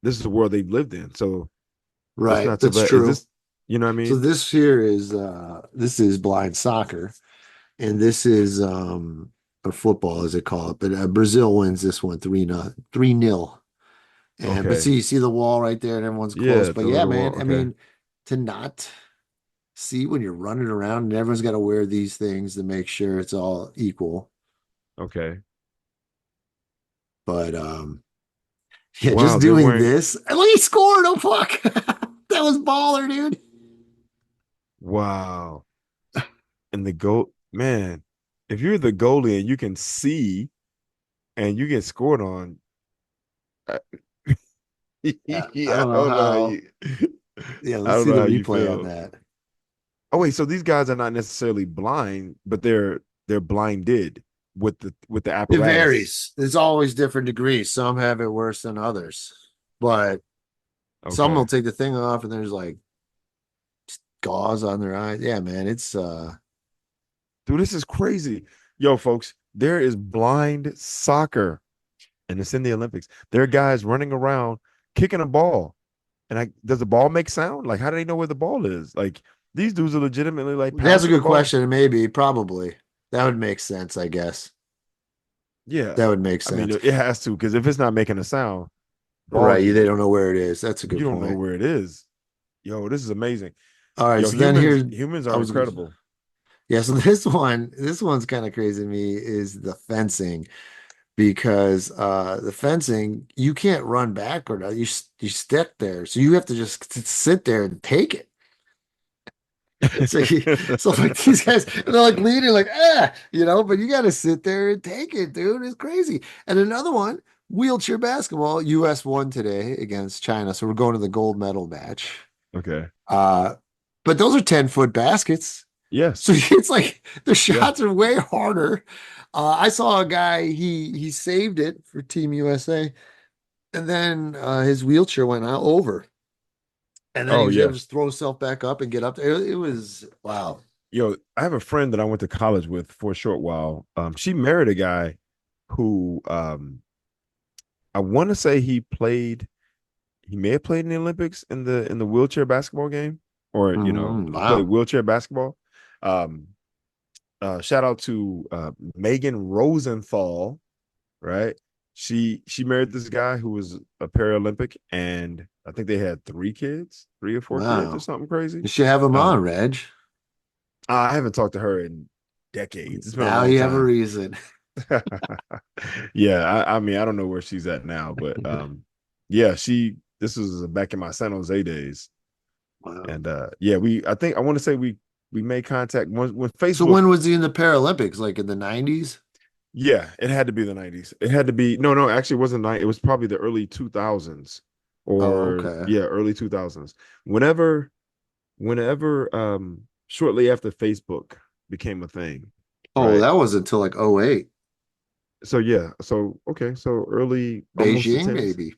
this is the world they've lived in. So Right. not so That's bad. true. You know what I mean? So this here is blind soccer, and this is or football as they call it. But Brazil wins this one 3-0. And Okay. but see, you see the wall right there, and everyone's Yeah, close. the But yeah, little man, wall, I okay. mean, to not see when you're running around, and everyone's got to wear these things to make sure it's all equal. Okay. But yeah, Wow, just they're doing wearing- this. And look, he scored. Oh fuck. That was baller, dude. Wow. And the goal, man, if you're the goalie and you can see and you get scored on, Yeah, I don't know how. Yeah, I let's don't see know the how you replay on feel. that. Oh wait, so these guys are not necessarily blind, but they're blinded with the It apparatus. varies. There's always different degrees. Some have it worse than others, but some Okay. will take the thing off, and there's like gauze on their eyes. Yeah, man, it's Dude, this is crazy. Yo, folks, there is blind soccer, and it's in the Olympics. There are guys running around kicking a ball. And does the ball make sound? Like, how do they know where the ball is? Like, these dudes are legitimately like. that's a passing the good ball. question. Maybe, probably that would make sense. I guess Yeah, that would make I sense. mean, it has to, because if it's not making a sound, Right? ball- They don't know where it is. That's a good you don't point. know where it is. Yo, this is amazing. All right, Yo, so then here's humans I are was gonna- incredible. Yeah, so this one's kind of crazy to me is the fencing, because the fencing you can't run backward. You stick there, so you have to just sit there and take it. So like these guys, they're like leaning like but you got to sit there and take it, dude. It's crazy. And another one, wheelchair basketball. U.S. won today against China, so we're going to the gold medal match. Okay. But those are 10-foot baskets. Yes. So it's like the shots are way harder. I saw a guy, he saved it for Team USA, and then his wheelchair went out over. And then he was able to just throw himself back up and get up there. It was wow. Yo, I have a friend that I went to college with for a short while. She married a guy who I want to say he may have played in the Olympics in the wheelchair basketball game, or played wheelchair basketball. Shout out to Megan Rosenthal, right? She married this guy who was a Paralympic, and I think they had 3 or 4 kids or Wow. something crazy. You should have him on, Um, Reg. I haven't talked to her in decades. It's been a Now long you have a time. reason. Yeah, I mean, I don't know where she's at now, but yeah, this was back in my San Jose days. Wow. And yeah, I want to say we made contact when So Facebook. when was he in the Paralympics? Like in the 90s? Yeah, it had to be the 90s. It had to be no, actually it wasn't 90. It was probably the early 2000s Oh, or okay. yeah, early 2000s. Whenever shortly after Facebook became a thing, Oh, right? that wasn't until like '08. So yeah, so okay, so early, almost the Beijing, 10s, maybe.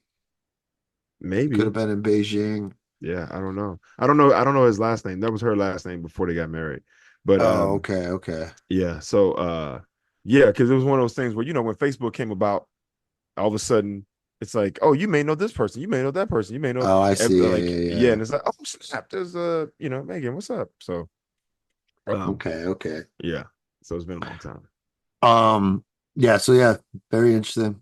Could have maybe. been in Beijing. Yeah, I don't know. I don't know his last name. That was her last name before they got married. But Oh, okay, okay. yeah, so yeah, because it was one of those things where when Facebook came about, all of a sudden it's like, oh, you may know this person, you may know that person, you may know Oh, I see. Yeah, like, yeah, yeah, yeah. and it's like, oh snap, there's Megan, what's up? So Okay, okay. yeah, so it's been a long time. Yeah, so yeah, very interesting.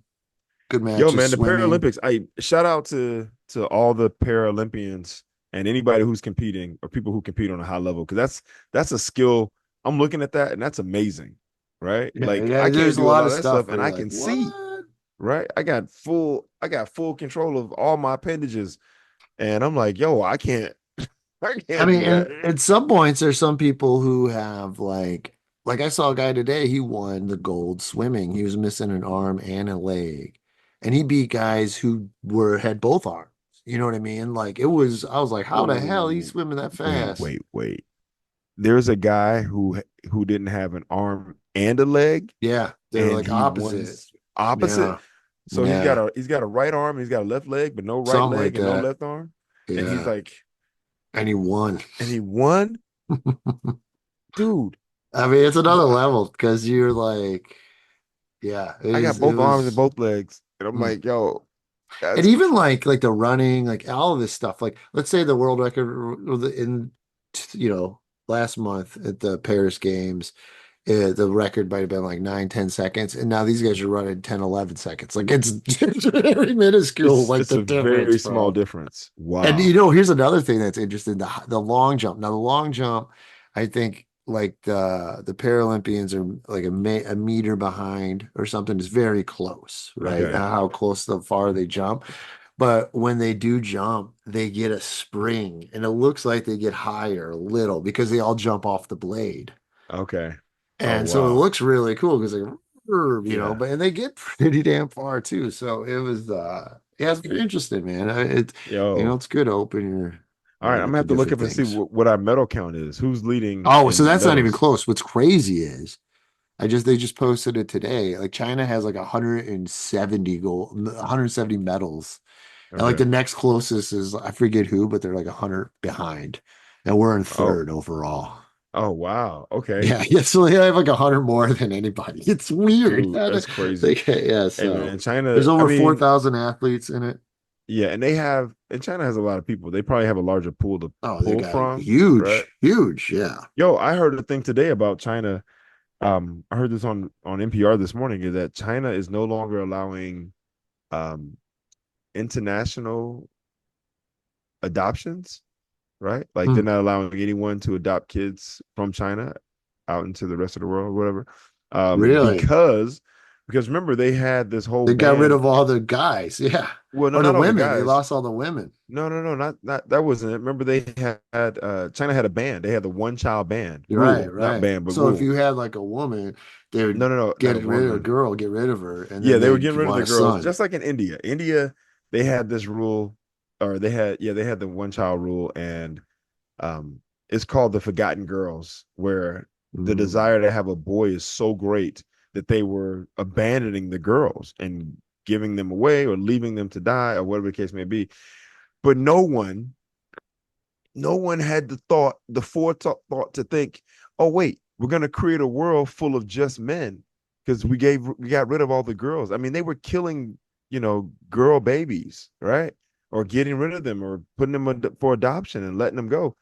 Good Yo, matches, man, the swimming. Paralympics, I shout out to all the Paralympians and anybody who's competing or people who compete on a high level, because that's a skill. I'm looking at that and that's amazing, right? Yeah, Like yeah, I can't there's a do a lot lot of of that stuff stuff where and you're I like, can what? see, right? I got full control of all my appendages, and I'm like, yo, I I can't mean, do and that. at some points, there's some people who have like I saw a guy today, he won the gold swimming. He was missing an arm and a leg. And he beat guys who had both arms. You know what I mean? Like I was like, how the hell he's Oh, swimming that fast? wait. There's a guy who didn't have an arm and a leg, Yeah, they're and like he won opposite. opposite. Yeah, So yeah, he's got a right arm, he's got a left leg, but no right something like leg and no that. left arm. And he's Yeah, like, and he won. and he won, dude. I mean, it's another wh- level because you're like, yeah, I got it both arms and was. both legs, and I'm Hmm. like, yo, And that's even like the running, like all of this stuff. Like let's say the world record in last month at the Paris Games, the record might have been like 9-10 seconds, and now these guys are running 10-11 seconds. Like it's very minuscule, like it's the a difference, very small bro. difference. And Wow. here's another thing that's interesting: the long jump. Now the long jump, I think like the Paralympians are like a meter behind or something. Is very close, right? Okay. How close the far they jump. But when they do jump, they get a spring, and it looks like they get higher a little because they all jump off the blade. Okay. Oh And so it wow. looks really cool because Yeah. but and they get pretty damn far too. So it was yeah, it's very interesting, man. Yo. It's good to open your All right. I'm mind gonna to have to look different up and see things. what our medal count is. Who's leading Oh, so in that's not even medals? close. What's crazy is they just posted it today. Like China has like 170 medals. And like Okay. the next closest is I forget who, but they're like 100 behind. And we're in Oh. third overall. Oh wow. Okay. Yeah, yeah. So they have like 100 more than anybody. It's weird. Dude, that's crazy. Yeah, Hey so man, China, there's I over mean, 4,000 athletes in it. yeah, and China has a lot of people. They probably have a larger pool to Oh, they pull got from, right? huge, huge. Yeah. Yo, I heard a thing today about China. I heard this on NPR this morning, is that China is no longer allowing um international adoptions, right? Like they're Hmm. not allowing anyone to adopt kids from China out into the rest of the world, or whatever. Really? Because remember they had this whole They got rid ban. of all the guys. Yeah. Well, no, Or the not all the women. They guys. lost all the women. No, not that wasn't it. Remember they had China had a ban. They had the one child ban You're right, rule, not right. ban, but So if rule. you had like a woman, they would No, not get a rid of a woman. girl, get rid of her, and Yeah, then they were they'd getting rid of want the a girls, son. just like in India. India, they had this rule, or they had the one child rule, and it's called the Forgotten Girls, where the Mm. desire to have a boy is so great that they were abandoning the girls and giving them away or leaving them to die or whatever the case may be. But no one had the forethought to think, oh wait, we're gonna create a world full of just men because we got rid of all the girls. I mean, they were killing, girl babies, right? Or getting rid of them or putting them for adoption and letting them go.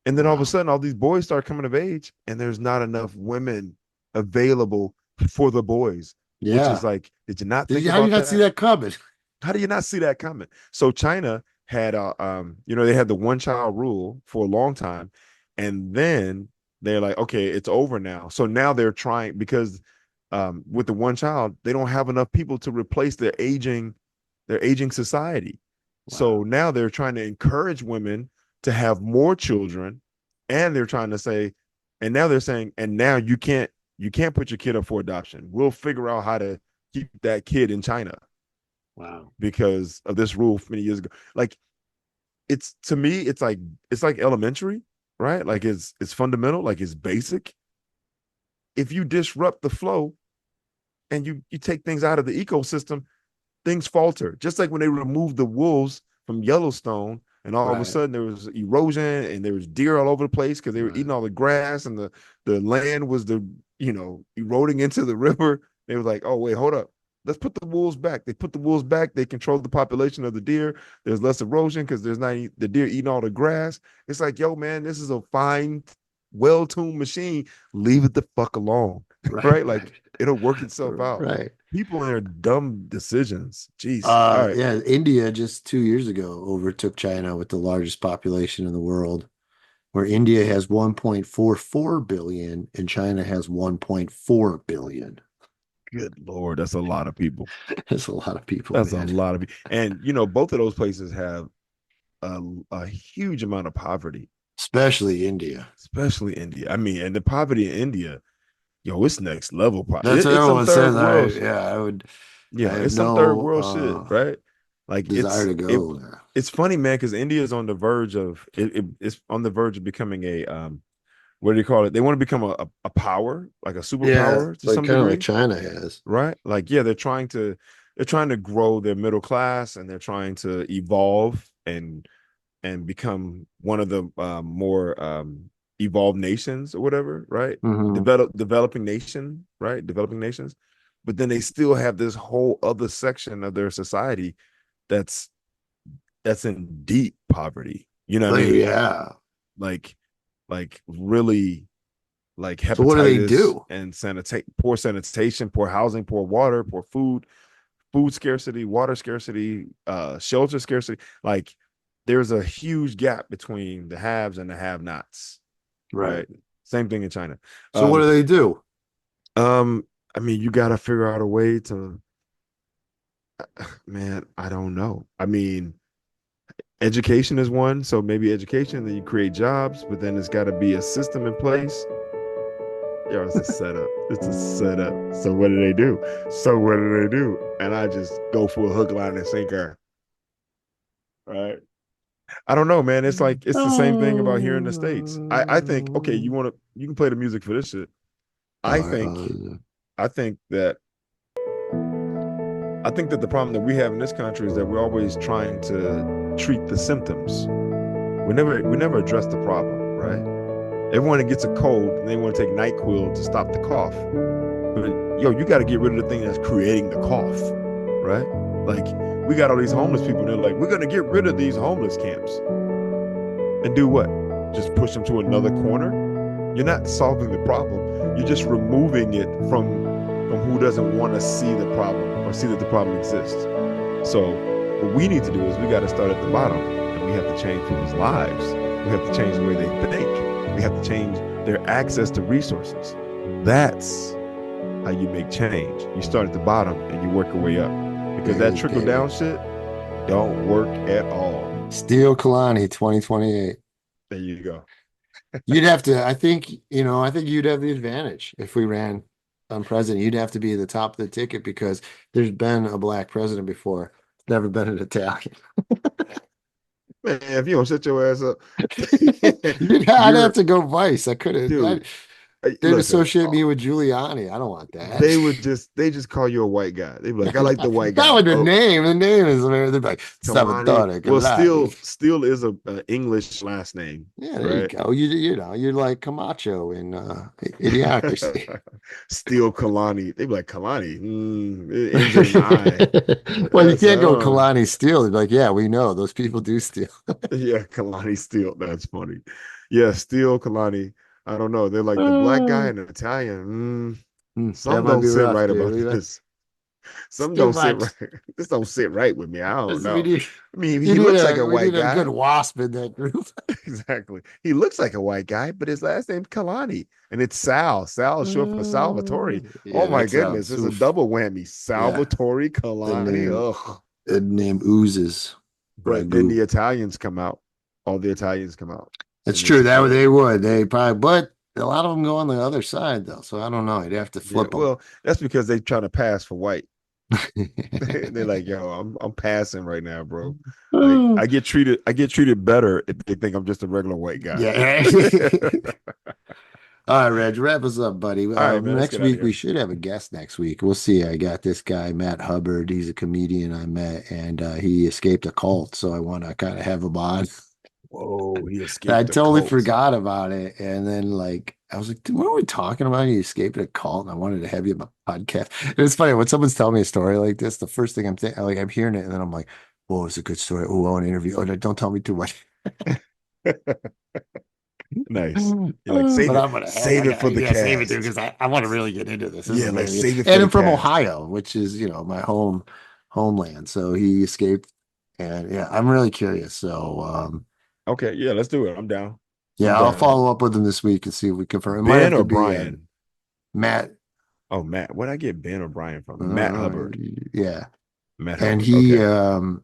And then all of a Wow. sudden, all these boys start coming of age, and there's not enough women available for the boys. which Yeah. is like, did you not think How do you about not see that coming? How do you not see that coming? So China had they had the one child rule for a long time, and then they're like, okay, it's over now. So now they're trying, because with the one child, they don't have enough people to replace their aging society. So now they're trying to encourage women to have more children, and they're trying to say, and now they're saying, and now you can't put your kid up for adoption. We'll figure out how to keep that kid in China Wow. because of this rule many years ago. Like, it's, to me, it's like elementary, right? Like, it's fundamental, like it's basic. If you disrupt the flow and you take things out of the ecosystem, things falter. Just like when they removed the wolves from Yellowstone, and all of a Right. sudden there was erosion and there was deer all over the place because they were eating all the grass, and the land was eroding into the river. They were like, oh wait, hold up. Let's put the wolves back. They put the wolves back. They controlled the population of the deer. There's less erosion because there's not the deer eating all the grass. It's like, yo, man, this is a fine, well-tuned machine. Leave it the fuck alone. Right? Like, it'll work itself out. Right. People and their dumb decisions. Jeez. All right. Yeah, India just 2 years ago overtook China with the largest population in the world, where India has 1.44 billion and China has 1.4 billion. Good Lord, that's a lot of people. That's a lot of people. That's man. a lot of people. And both of those places have a huge amount of poverty, Especially India. especially India. I mean, and the poverty in India, it's next level poverty. That's what It's some everyone third says. world. I would. Yeah, I have it's some third no world shit, right? Like, desire to go there. it's funny, man, because India is on the verge of it's on the verge of becoming a what do you call it? They want to become a power, like a superpower to like some kind of degree, like China has. right? Like, yeah, they're trying to grow their middle class, and they're trying to evolve and become one of the more evolved nations or whatever, right? Mhm. Developing nation, right? Developing nations. But then they still have this whole other section of their society that's in deep poverty. You know what I mean? Yeah. Like really, like So what do they hepatitis do? and poor sanitation, poor housing, poor water, poor food scarcity, water scarcity, shelter scarcity. Like, there's a huge gap between the haves and the have-nots. Right. Same thing in China. So what do they do? I mean, you got to figure out a way to, man, I don't know. I mean, education is one. So maybe education, then you create jobs, but then it's got to be a system in place. Yo, it's a setup. It's a setup. So what do they do? And I just go for a hook, line, and sinker. Right. I don't know, man. It's like, it's the same thing about here in the States. I think, okay, you can play the music for this shit. I think that the problem that we have in this country is that we're always trying to treat the symptoms. We never address the problem, right? Everyone gets a cold and they want to take NyQuil to stop the cough. But you got to get rid of the thing that's creating the cough, right? Like, we got all these homeless people, and they're like, we're going to get rid of these homeless camps. And do what? Just push them to another corner? You're not solving the problem. You're just removing it from who doesn't want to see the problem or see that the problem exists. So what we need to do is we got to start at the bottom, and we have to change people's lives. We have to change the way they think. We have to change their access to resources. That's how you make change. You start at the bottom and you work your way up, because that trickle down shit don't work at all. Steel Kalani 2028. There you go. You'd have to, I think you'd have the advantage if we ran on president. You'd have to be at the top of the ticket because there's been a black president before. It's never been an Italian. Man, if you don't shut your ass up, I'd have to go vice. I couldn't. Dude, They'd associate me with Giuliani. I don't want that. They just call you a white guy. They'd be like, I like the white guy. Not with the name. The name is, they'd be like, Salvatore. Well, Steele is a English last name. Yeah, there you go. You're like Camacho in Idiocracy. Steel Kalani. They'd be like, Kalani. It ends in I. Well, you can't go Kalani Steele. They'd be like, yeah, we know those people do steal. Yeah, Kalani Steele. That's funny. Yeah, Steel Kalani. I don't know. They're like the black guy and the Italian. Some don't sit right about this. Some Too don't sit much. right. This don't sit right with me. I don't We know. need, I mean, we he need looks like a we white need a guy. good wasp in that group. Exactly. He looks like a white guy, but his last name's Kalani, and it's Sal. Sal is short for Salvatore. Yeah, Oh my that goodness, sounds it's a oof. double whammy. Salvatore The Kalani. name, Ugh. the name oozes But then the ragu. Italians come out. All the Italians come out. That's And it's true. just like, They would. They probably, but a lot of them go on the other side though. So I don't know. You'd have to yeah, flip them. well, that's because they trying to pass for white. They're like, yo, I'm passing right now, bro. Like I get treated better if they think I'm just a regular white guy. Yeah. All right, Reg, wrap us up, buddy. All right, man, let's Next get out of week we here. should have a guest next week. We'll see. I got this guy, Matt Hubbard. He's a comedian I met, and he escaped a cult. So I want to kind of have him on. Whoa, he I escaped the totally cult. forgot about it. And then like I was like, what are we talking about? He escaped a cult and I wanted to have you on my podcast. It was funny when someone's telling me a story like this, the first thing I'm thinking, like I'm hearing it and then I'm like, whoa, it's a good story. Oh, I want to interview. Oh, no, don't tell me too much. Nice. You're like, save But it, I'm gonna save it for the cast. save it because I want to really get into this. This Yeah, is let's really save it for and the I'm from cast. Ohio, which is my homeland. So he escaped, and yeah, I'm really curious. So Okay, yeah, let's do it. I'm down. yeah, I'm I'll down. follow up with him this week and see if we confirm. It might Ben have or to be Brian? Matt. Oh, Matt. Where'd I get Ben or Brian from? Matt Hubbard. Yeah. Matt And Hubbard. he Okay. it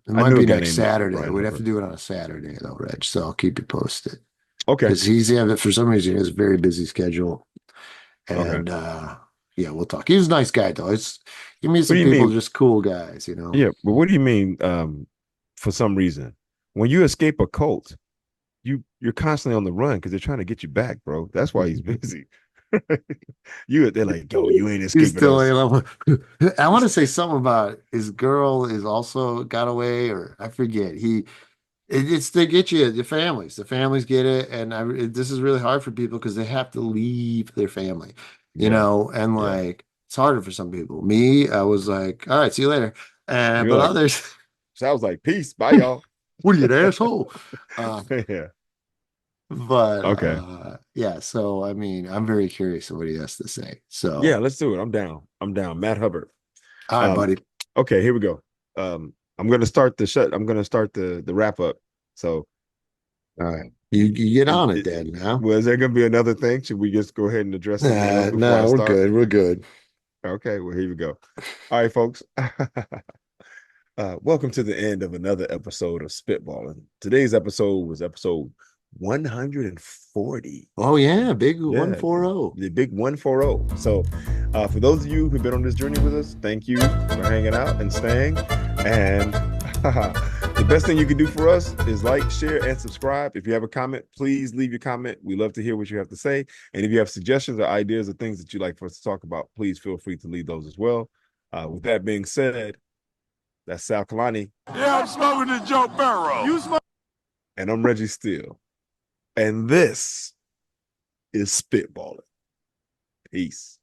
I might knew a be guy next named Saturday. Brian We'd have Hubbard. to do it on a Saturday though, Reg. So I'll keep you posted. Okay. Because for some reason he has a very busy schedule. Okay. And yeah, we'll talk. He's a nice guy though. You meet some do you people mean? just cool guys, Yeah, but what do you mean? For some reason, when you escape a cult, you're constantly on the run because they're trying to get you back, bro. That's why he's busy. They're like, yo, you ain't He's escaping still us. I want to say something about his girl is also got away, or I forget. It's to get you the families. The families get it, and this is really hard for people because they have to leave their family, Yeah. and Yeah. like it's harder for some people. Me, I was like, all right, see you later. You're But like, others, sounds like peace. Bye, y'all. what are you, an asshole? Yeah. But Okay. yeah. So I mean, I'm very curious of what he has to say. So Yeah, let's do it. I'm down. Matt Hubbard. all right, buddy. Okay, here we go. I'm gonna start the wrap up. So All right, you get on it then. Now, well, is there gonna be another thing? Should we just go ahead and address something else before I we're start? good. We're good. Okay, well, here we go. All right, folks. Welcome to the end of another episode of Spitballin. Today's episode was episode 140. Oh yeah, big Yeah, 140. the big 140. So for those of you who've been on this journey with us, thank you for hanging out and staying. And the best thing you can do for us is like, share, and subscribe. If you have a comment, please leave your comment. We love to hear what you have to say. And if you have suggestions or ideas or things that you'd like for us to talk about, please feel free to leave those as well. With that being said, that's Sal Kalani. Yeah, I'm smoking the Joe Burrow. You smoke? And I'm Reggie Steele. And this is Spitballin'. Peace.